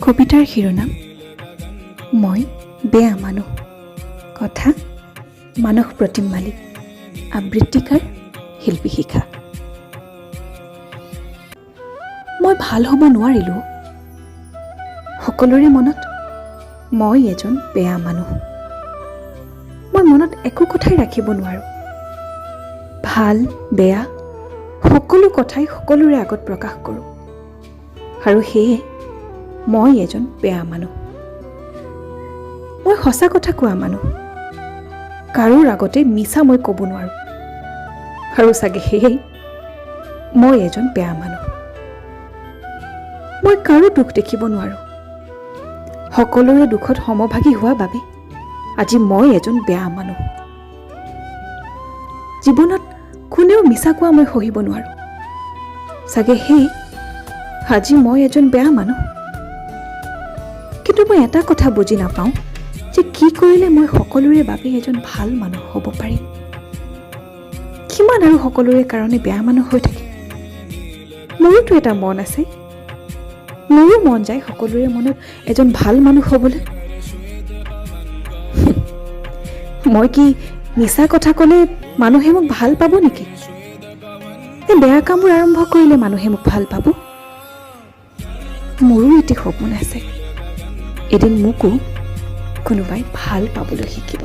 কবিতাৰ শিৰোনাম মই বেয়া মানুহ। কথা মানস প্ৰতিম মালিক। আবৃত্তিকাৰ শিল্পী শিখা। মই ভাল হ'ব নোৱাৰিলোঁ। সকলোৰে মনত মই এজন বেয়া মানুহ। মই মনত একো কথাই ৰাখিব নোৱাৰোঁ। ভাল বেয়া সকলো কথাই সকলোৰে আগত প্ৰকাশ কৰোঁ, আৰু সেয়ে মই এজন বেয়া মানুহ। মই সঁচা কথা কোৱা মানুহ। কাৰোৰ আগতে মিছা মই ক'ব নোৱাৰোঁ, আৰু চাগে সেয়েই মই এজন বেয়া মানুহ। মই কাৰো দুখ দেখিব নোৱাৰোঁ। সকলোৰে দুখত সমভাগী হোৱা বাবে আজি মই এজন বেয়া মানুহ। জীৱনত কোনেও মিছা কোৱা মই সহিব নোৱাৰোঁ। চাগে সেই আজি মই এজন বেয়া মানুহ। কিন্তু মই এটা কথা বুজি নাপাওঁ যে কি কৰিলে মই সকলোৰে বাবে এজন ভাল মানুহ হ'ব পাৰিম। কিমান আৰু সকলোৰে কাৰণে বেয়া মানুহ হৈ থাকে। মোৰোতো এটা মন আছে। মোৰো মন যায় সকলোৰে মনত এজন ভাল মানুহ হ'বলৈ। মই কি মিছা কথা ক'লে মানুহে মোক ভাল পাব নেকি? বেয়া কামবোৰ আৰম্ভ কৰিলে মানুহে মোক ভাল পাব? মোৰো এটি সপোন আছে, এদিন মোকো কোনোবাই ভাল পাবলৈ শিকিব।